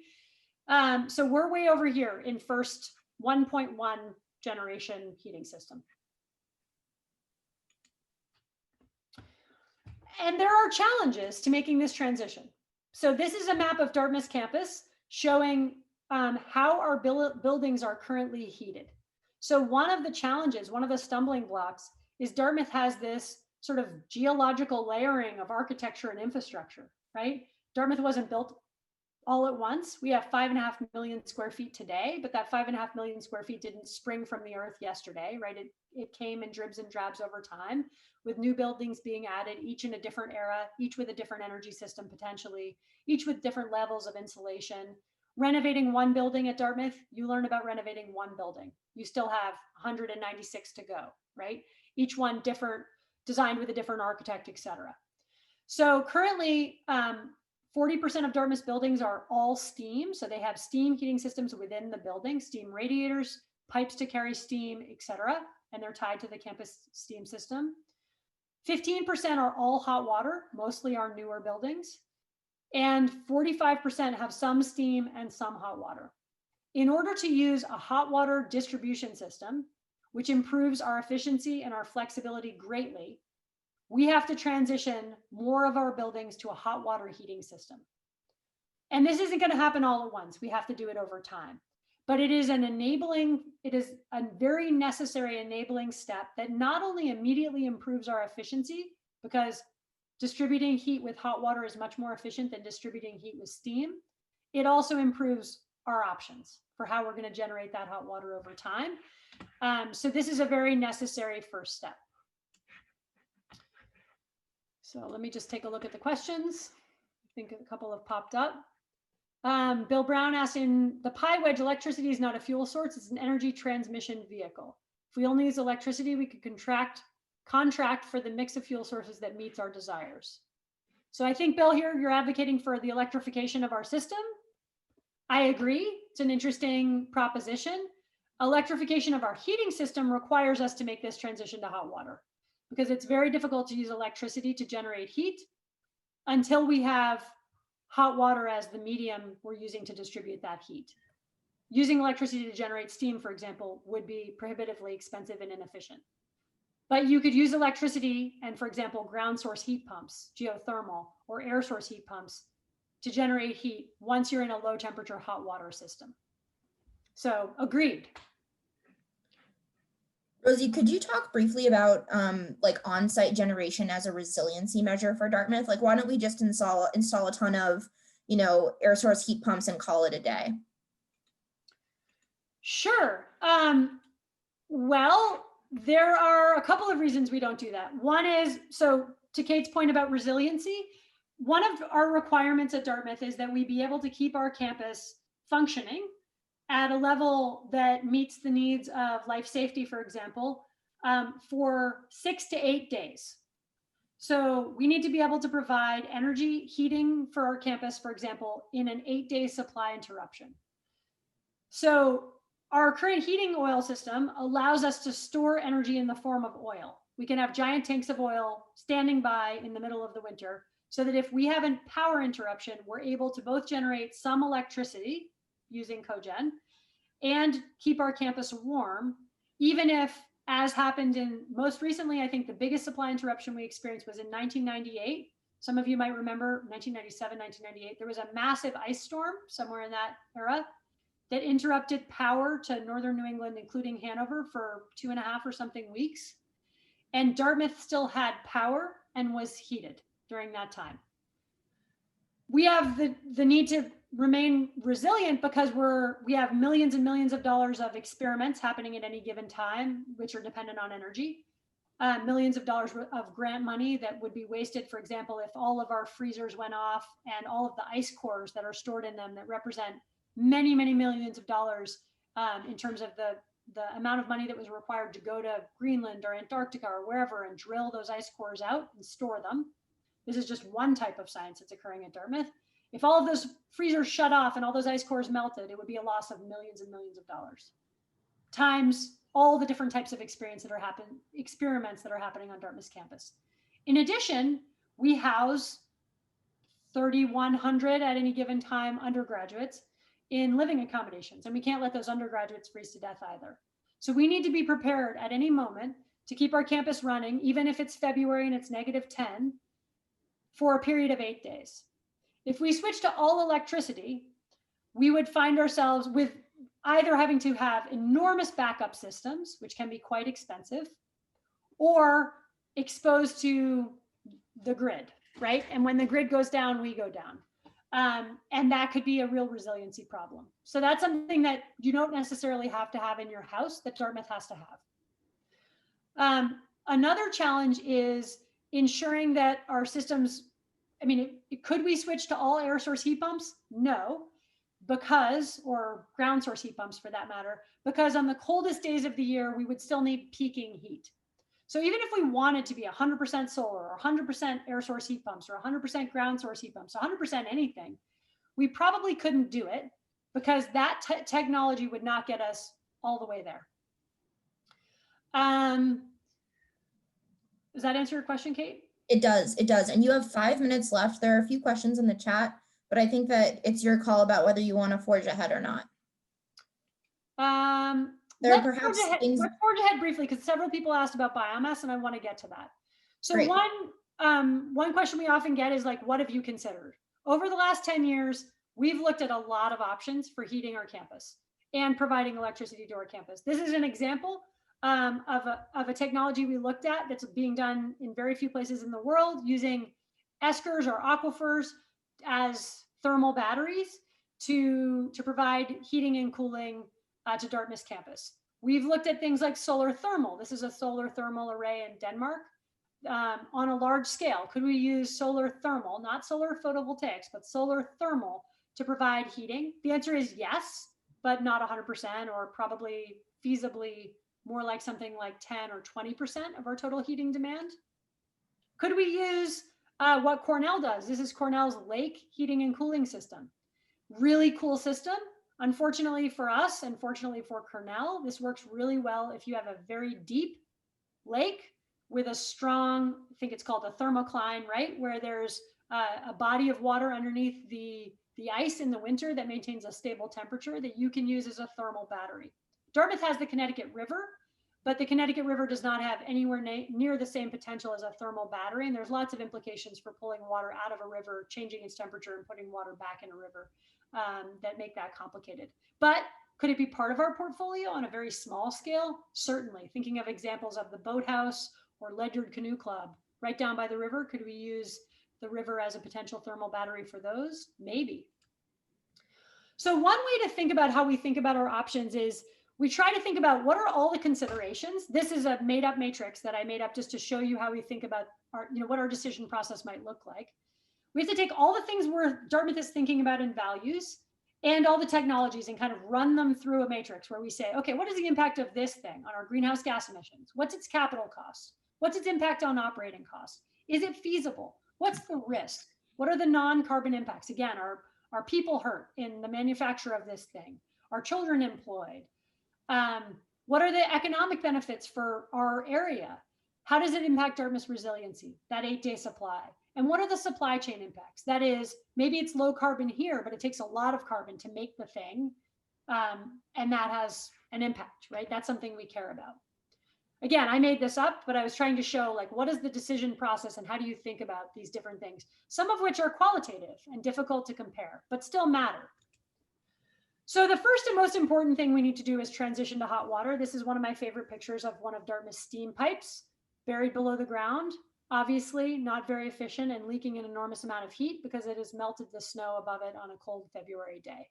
So we're way over here in first 1.1 generation heating system. And there are challenges to making this transition. So this is a map of Dartmouth campus showing how our buildings are currently heated. So one of the challenges, one of the stumbling blocks is Dartmouth has this sort of geological layering of architecture and infrastructure, right? Dartmouth wasn't built all at once. We have 5.5 million square feet today, but that 5.5 million square feet didn't spring from the earth yesterday, right? It came in dribs and drabs over time with new buildings being added, each in a different era, each with a different energy system potentially, each with different levels of insulation. Renovating one building at Dartmouth, you learn about renovating one building. You still have 196 to go, right? Each one different, designed with a different architect, et cetera. So currently, 40% of Dartmouth's buildings are all steam. So they have steam heating systems within the building, steam radiators, pipes to carry steam, et cetera, and they're tied to the campus steam system. 15% are all hot water, mostly our newer buildings. And 45% have some steam and some hot water. In order to use a hot water distribution system, which improves our efficiency and our flexibility greatly, we have to transition more of our buildings to a hot water heating system. And this isn't going to happen all at once. We have to do it over time. But it is a very necessary enabling step that not only immediately improves our efficiency, because distributing heat with hot water is much more efficient than distributing heat with steam, it also improves our options for how we're going to generate that hot water over time. So this is a very necessary first step. So let me just take a look at the questions. I think a couple have popped up. Bill Brown asked, in the pie wedge, electricity is not a fuel source, it's an energy transmission vehicle. If we only use electricity, we could contract for the mix of fuel sources that meets our desires. So I think, Bill, here you're advocating for the electrification of our system. I agree, it's an interesting proposition. Electrification of our heating system requires us to make this transition to hot water because it's very difficult to use electricity to generate heat until we have hot water as the medium we're using to distribute that heat. Using electricity to generate steam, for example, would be prohibitively expensive and inefficient. But you could use electricity and, for example, ground source heat pumps, geothermal, or air source heat pumps to generate heat once you're in a low temperature hot water system. So agreed. Rosie, could you talk briefly about like on-site generation as a resiliency measure for Dartmouth? Like, why don't we just install a ton of, air source heat pumps and call it a day? Sure. Well, there are a couple of reasons we don't do that. One is, so to Kate's point about resiliency, one of our requirements at Dartmouth is that we be able to keep our campus functioning at a level that meets the needs of life safety, for example, for 6 to 8 days. So we need to be able to provide energy heating for our campus, for example, in an 8-day supply interruption. So our current heating oil system allows us to store energy in the form of oil. We can have giant tanks of oil standing by in the middle of the winter so that if we have a power interruption, we're able to both generate some electricity using cogen and keep our campus warm, even if, as happened in most recently, I think the biggest supply interruption we experienced was in 1998. Some of you might remember 1997, 1998, there was a massive ice storm somewhere in that era that interrupted power to northern New England, including Hanover, for 2.5 or something weeks. And Dartmouth still had power and was heated during that time. We have the need to remain resilient because we have millions and millions of dollars of experiments happening at any given time, which are dependent on energy. Millions of dollars of grant money that would be wasted, for example, if all of our freezers went off and all of the ice cores that are stored in them that represent many, many millions of dollars in terms of the amount of money that was required to go to Greenland or Antarctica or wherever and drill those ice cores out and store them. This is just one type of science that's occurring at Dartmouth. If all of those freezers shut off and all those ice cores melted, it would be a loss of millions and millions of dollars, times all the different types of experiments that are happening on Dartmouth's campus. In addition, we house 3,100 at any given time undergraduates in living accommodations, and we can't let those undergraduates freeze to death either. So we need to be prepared at any moment to keep our campus running, even if it's February and it's -10, for a period of 8 days. If we switch to all electricity, we would find ourselves with either having to have enormous backup systems, which can be quite expensive, or exposed to the grid, right? And when the grid goes down, we go down. And that could be a real resiliency problem. So that's something that you don't necessarily have to have in your house that Dartmouth has to have. Another challenge is ensuring that our systems, could we switch to all air source heat pumps? No, or ground source heat pumps for that matter, because on the coldest days of the year, we would still need peaking heat. So even if we wanted to be 100% solar or 100% air source heat pumps or 100% ground source heat pumps, 100% anything, we probably couldn't do it because that technology would not get us all the way there. Does that answer your question, Kate? It does. And you have 5 minutes left. There are a few questions in the chat, but I think that it's your call about whether you want to forge ahead or not. Let's forge ahead briefly because several people asked about biomass and I want to get to that. So Great. One question we often get is like, what have you considered? Over the last 10 years, we've looked at a lot of options for heating our campus and providing electricity to our campus. This is an example of a technology we looked at that's being done in very few places in the world using eskers or aquifers as thermal batteries to provide heating and cooling to Dartmouth campus. We've looked at things like solar thermal. This is a solar thermal array in Denmark on a large scale. Could we use solar thermal, not solar photovoltaics, but solar thermal to provide heating? The answer is yes, but not 100% or probably feasibly more like something like 10 or 20% of our total heating demand. Could we use what Cornell does? This is Cornell's lake heating and cooling system. Really cool system. Unfortunately for us, and fortunately for Cornell, this works really well if you have a very deep lake with a strong, I think it's called a thermocline, right? Where there's a body of water underneath the ice in the winter that maintains a stable temperature that you can use as a thermal battery. Dartmouth has the Connecticut River, but the Connecticut River does not have anywhere near the same potential as a thermal battery. And there's lots of implications for pulling water out of a river, changing its temperature and putting water back in a river that make that complicated. But could it be part of our portfolio on a very small scale? Certainly. Thinking of examples of the Boathouse or Ledyard Canoe Club right down by the river, could we use the river as a potential thermal battery for those? Maybe. So one way to think about how we think about our options is we try to think about what are all the considerations. This is a made up matrix that I made up just to show you how we think about our, what our decision process might look like. We have to take all the things Dartmouth is thinking about in values and all the technologies and kind of run them through a matrix where we say, okay, what is the impact of this thing on our greenhouse gas emissions? What's its capital cost? What's its impact on operating costs? Is it feasible? What's the risk? What are the non-carbon impacts? Again, are people hurt in the manufacture of this thing? Are children employed? What are the economic benefits for our area? How does it impact Dartmouth's resiliency, that 8-day supply? And what are the supply chain impacts? That is, maybe it's low carbon here, but it takes a lot of carbon to make the thing. And that has an impact, right? That's something we care about. Again, I made this up, but I was trying to show like, what is the decision process and how do you think about these different things? Some of which are qualitative and difficult to compare, but still matter. So the first and most important thing we need to do is transition to hot water. This is one of my favorite pictures of one of Dartmouth's steam pipes buried below the ground. Obviously not very efficient and leaking an enormous amount of heat because it has melted the snow above it on a cold February day.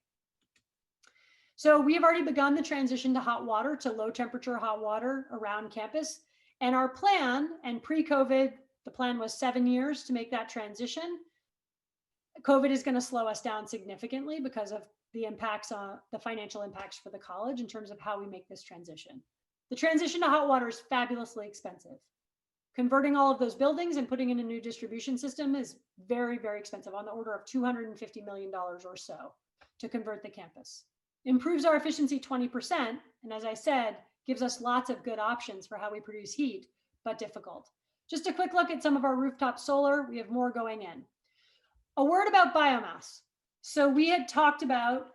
So we have already begun the transition to hot water, to low temperature hot water around campus. And our plan, and pre-COVID, the plan was 7 years to make that transition. COVID is going to slow us down significantly because of the impacts on the financial impacts for the college in terms of how we make this transition. The transition to hot water is fabulously expensive. Converting all of those buildings and putting in a new distribution system is very, very expensive, on the order of $250 million or so to convert the campus. Improves our efficiency 20%, and as I said, gives us lots of good options for how we produce heat, but difficult. Just a quick look at some of our rooftop solar. We have more going in. A word about biomass. So we had talked about,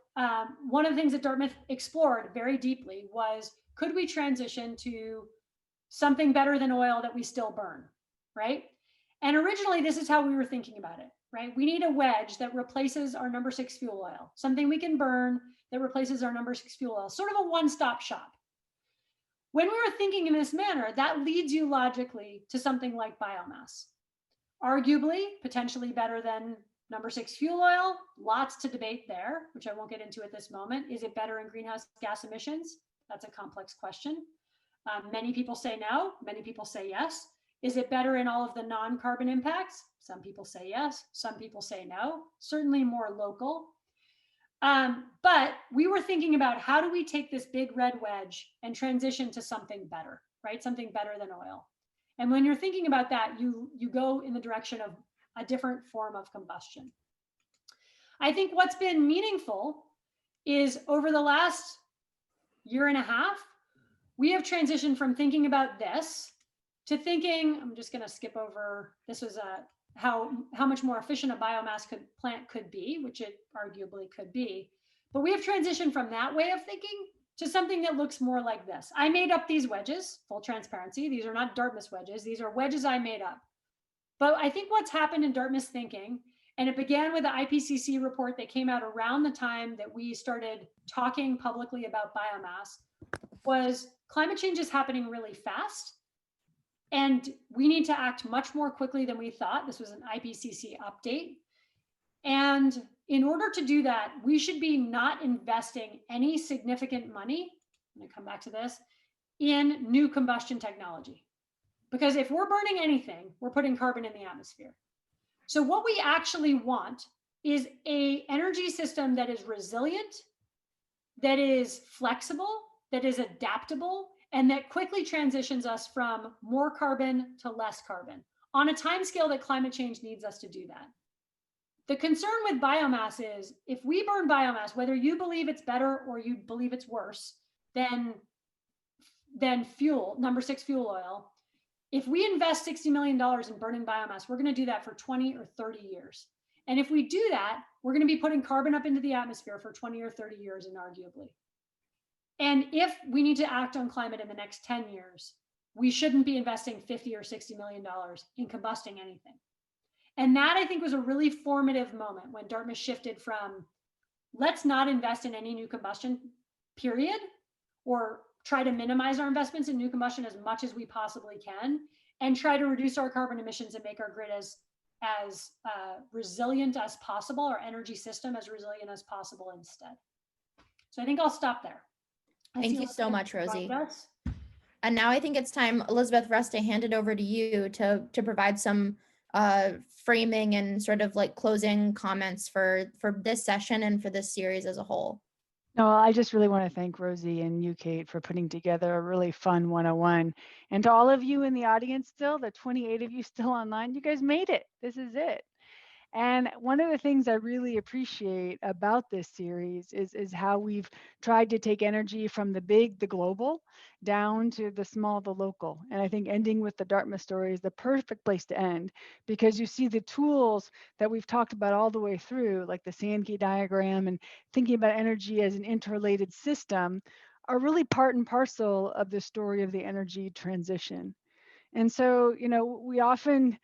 one of the things that Dartmouth explored very deeply was, could we transition to something better than oil that we still burn, right? And originally, this is how we were thinking about it, right? We need a wedge that replaces our number 6 fuel oil, something we can burn that replaces our number 6 fuel oil, sort of a one-stop shop. When we were thinking in this manner, that leads you logically to something like biomass. Arguably, potentially better than number 6 fuel oil, lots to debate there, which I won't get into at this moment. Is it better in greenhouse gas emissions? That's a complex question. Many people say no, many people say yes. Is it better in all of the non-carbon impacts? Some people say yes, some people say no, certainly more local. But we were thinking about how do we take this big red wedge and transition to something better, right? Something better than oil. And when you're thinking about that, you go in the direction of a different form of combustion. I think what's been meaningful is over the last year and a half, we have transitioned from thinking about this to thinking, I'm just going to skip over, this was how much more efficient a biomass plant could be, which it arguably could be. But we have transitioned from that way of thinking to something that looks more like this. I made up these wedges, full transparency. These are not Dartmouth wedges. These are wedges I made up. But I think what's happened in Dartmouth's thinking, and it began with the IPCC report that came out around the time that we started talking publicly about biomass, was climate change is happening really fast. And we need to act much more quickly than we thought. This was an IPCC update. And in order to do that, we should be not investing any significant money, I'm going to come back to this, in new combustion technology. Because if we're burning anything, we're putting carbon in the atmosphere. So what we actually want is an energy system that is resilient, that is flexible, that is adaptable, and that quickly transitions us from more carbon to less carbon on a timescale that climate change needs us to do that. The concern with biomass is if we burn biomass, whether you believe it's better or you believe it's worse than fuel, number 6 fuel oil, if we invest $60 million in burning biomass, we're going to do that for 20 or 30 years. And if we do that, we're going to be putting carbon up into the atmosphere for 20 or 30 years, inarguably. And if we need to act on climate in the next 10 years, we shouldn't be investing 50 or $60 million in combusting anything. And that, I think, was a really formative moment when Dartmouth shifted from let's not invest in any new combustion, period, or try to minimize our investments in new combustion as much as we possibly can, and try to reduce our carbon emissions and make our grid as resilient as possible, our energy system as resilient as possible instead. So I think I'll stop there. Thank you so much, Rosi. And now I think it's time, Elizabeth, for us to hand it over to you to provide some framing and sort of like closing comments for this session and for this series as a whole. No, I just really want to thank Rosi and you, Kate, for putting together a really fun 101. And to all of you in the audience still, the 28 of you still online, you guys made it. This is it. And one of the things I really appreciate about this series is how we've tried to take energy from the big, the global, down to the small, the local. And I think ending with the Dartmouth story is the perfect place to end, because you see the tools that we've talked about all the way through, like the Sankey diagram and thinking about energy as an interrelated system, are really part and parcel of the story of the energy transition. And so, you know, we often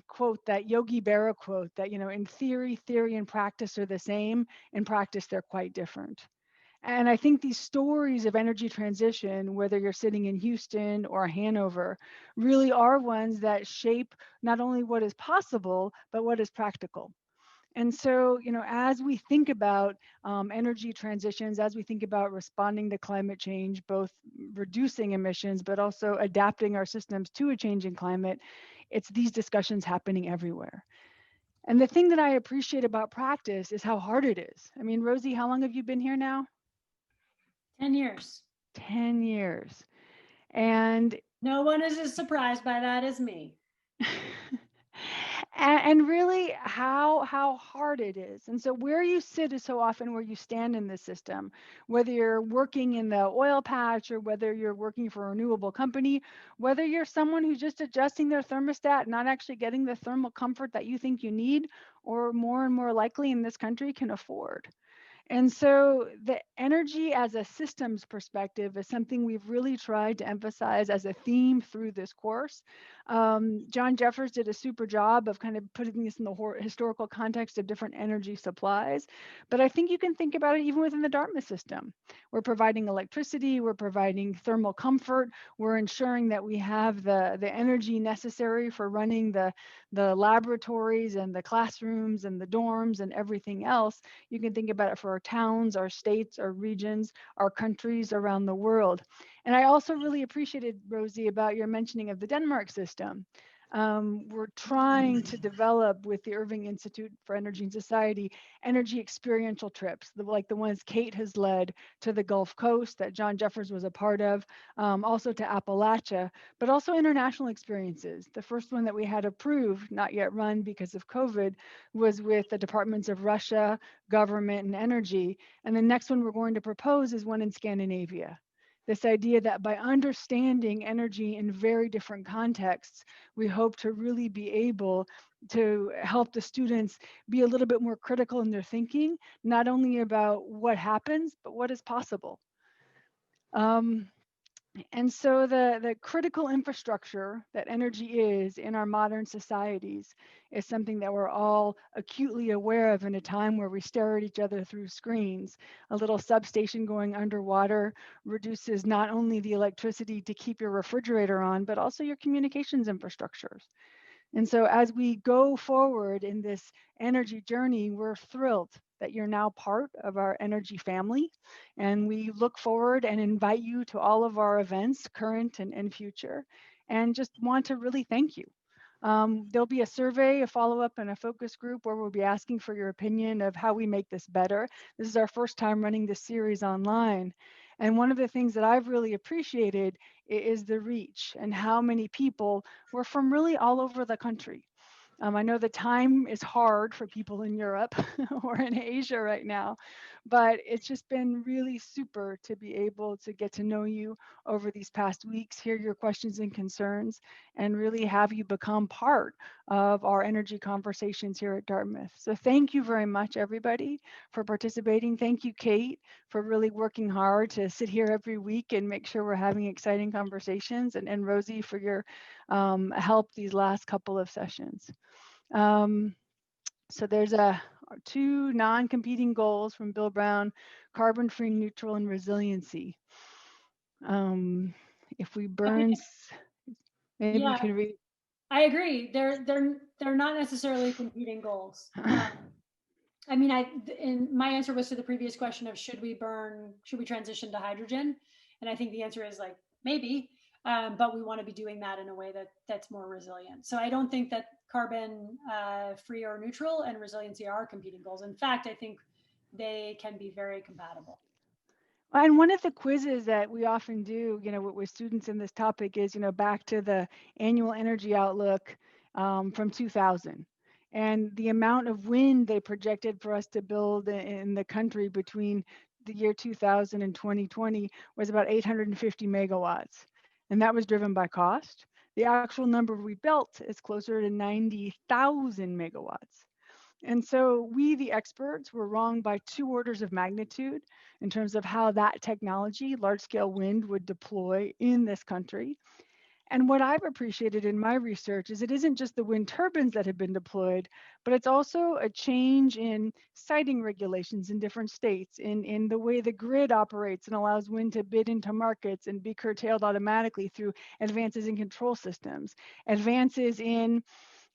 quote that Yogi Berra quote that, you know, in theory and practice are the same. In practice, they're quite different. And I think these stories of energy transition, whether you're sitting in Houston or Hanover, really are ones that shape not only what is possible, but what is practical. And so, you know, as we think about energy transitions, as we think about responding to climate change, both reducing emissions, but also adapting our systems to a changing climate, it's these discussions happening everywhere. And the thing that I appreciate about practice is how hard it is. I mean, Rosi, how long have you been here now? 10 years. 10 years. And no one is as surprised by that as me. And really how hard it is. And so where you sit is so often where you stand in the system, whether you're working in the oil patch or whether you're working for a renewable company, whether you're someone who's just adjusting their thermostat, not actually getting the thermal comfort that you think you need, or more and more likely in this country can afford. And so the energy as a systems perspective is something we've really tried to emphasize as a theme through this course. John Jeffers did a super job of kind of putting this in the historical context of different energy supplies. But I think you can think about it even within the Dartmouth system. We're providing electricity, we're providing thermal comfort, we're ensuring that we have the energy necessary for running the laboratories and the classrooms and the dorms and everything else. You can think about it for our towns, our states, our regions, our countries around the world. And I also really appreciated, Rosi, about your mentioning of the Denmark system. We're trying to develop with the Irving Institute for Energy and Society energy experiential trips, like the ones Kate has led to the Gulf Coast that John Jeffers was a part of, also to Appalachia, but also international experiences. The first one that we had approved, not yet run because of COVID, was with the departments of Russia, government, and energy. And the next one we're going to propose is one in Scandinavia. This idea that by understanding energy in very different contexts, we hope to really be able to help the students be a little bit more critical in their thinking, not only about what happens, but what is possible. And so the critical infrastructure that energy is in our modern societies is something that we're all acutely aware of in a time where we stare at each other through screens. A little substation going underwater reduces not only the electricity to keep your refrigerator on, but also your communications infrastructures. And so as we go forward in this energy journey, we're thrilled that you're now part of our energy family. And we look forward and invite you to all of our events, current and future, and just want to really thank you. There'll be a survey, a follow-up, and a focus group where we'll be asking for your opinion of how we make this better. This is our first time running this series online. And one of the things that I've really appreciated is the reach and how many people were from really all over the country. I know the time is hard for people in Europe or in Asia right now, but it's just been really super to be able to get to know you over these past weeks, hear your questions and concerns, and really have you become part of our energy conversations here at Dartmouth. So thank you very much, everybody, for participating. Thank you, Kate, for really working hard to sit here every week and make sure we're having exciting conversations, and Rosie for your help these last couple of sessions. So there's two non-competing goals from Bill Brown: carbon-free, neutral, and resiliency. If we burn, maybe Yeah. we can read. I agree. They're not necessarily competing goals. I mean, my answer was to the previous question of should we transition to hydrogen? And I think the answer is like maybe, but we want to be doing that in a way that's more resilient. So I don't think that carbon free or neutral and resiliency are competing goals. In fact, I think they can be very compatible. And one of the quizzes that we often do, with students in this topic is, back to the annual energy outlook from 2000. And the amount of wind they projected for us to build in the country between the year 2000 and 2020 was about 850 megawatts. And that was driven by cost. The actual number we built is closer to 90,000 megawatts. And so we, the experts, were wrong by 2 orders of magnitude in terms of how that technology, large-scale wind, would deploy in this country. And what I've appreciated in my research is it isn't just the wind turbines that have been deployed, but it's also a change in siting regulations in different states, in the way the grid operates and allows wind to bid into markets and be curtailed automatically through advances in control systems, advances in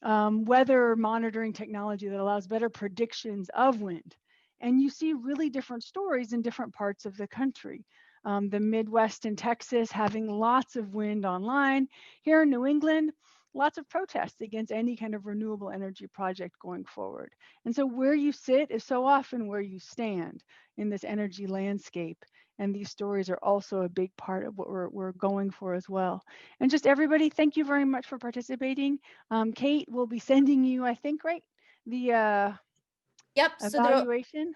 weather monitoring technology that allows better predictions of wind. And you see really different stories in different parts of the country. The Midwest and Texas having lots of wind online. Here in New England, lots of protests against any kind of renewable energy project going forward. And so where you sit is so often where you stand in this energy landscape. And these stories are also a big part of what we're going for as well. And just everybody, thank you very much for participating. Kate will be sending you, I think, right, the Yep. evaluation.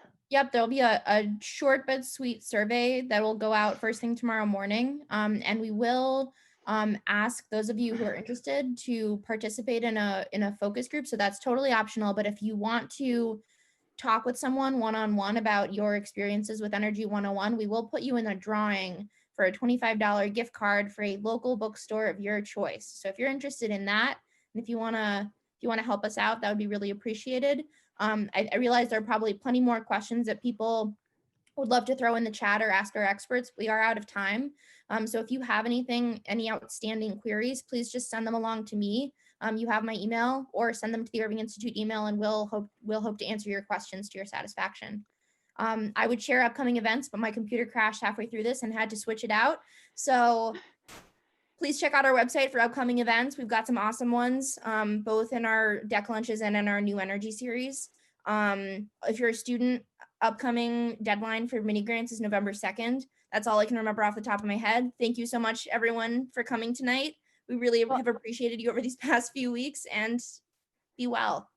There'll be a short but sweet survey that will go out first thing tomorrow morning. And we will ask those of you who are interested to participate in a focus group. So that's totally optional. But if you want to talk with someone one-on-one about your experiences with Energy 101, we will put you in a drawing for a $25 gift card for a local bookstore of your choice. So if you're interested in that, and if you want to help us out, that would be really appreciated. I realize there are probably plenty more questions that people would love to throw in the chat or ask our experts. We are out of time. So if you have any outstanding queries, please just send them along to me. You have my email, or send them to the Irving Institute email, and we'll hope to answer your questions to your satisfaction. I would share upcoming events, but my computer crashed halfway through this and had to switch it out. So please check out our website for upcoming events. We've got some awesome ones, both in our deck lunches and in our new energy series. If you're a student, upcoming deadline for mini grants is November 2nd. That's all I can remember off the top of my head. Thank you so much, everyone, for coming tonight. We really have appreciated you over these past few weeks, and be well.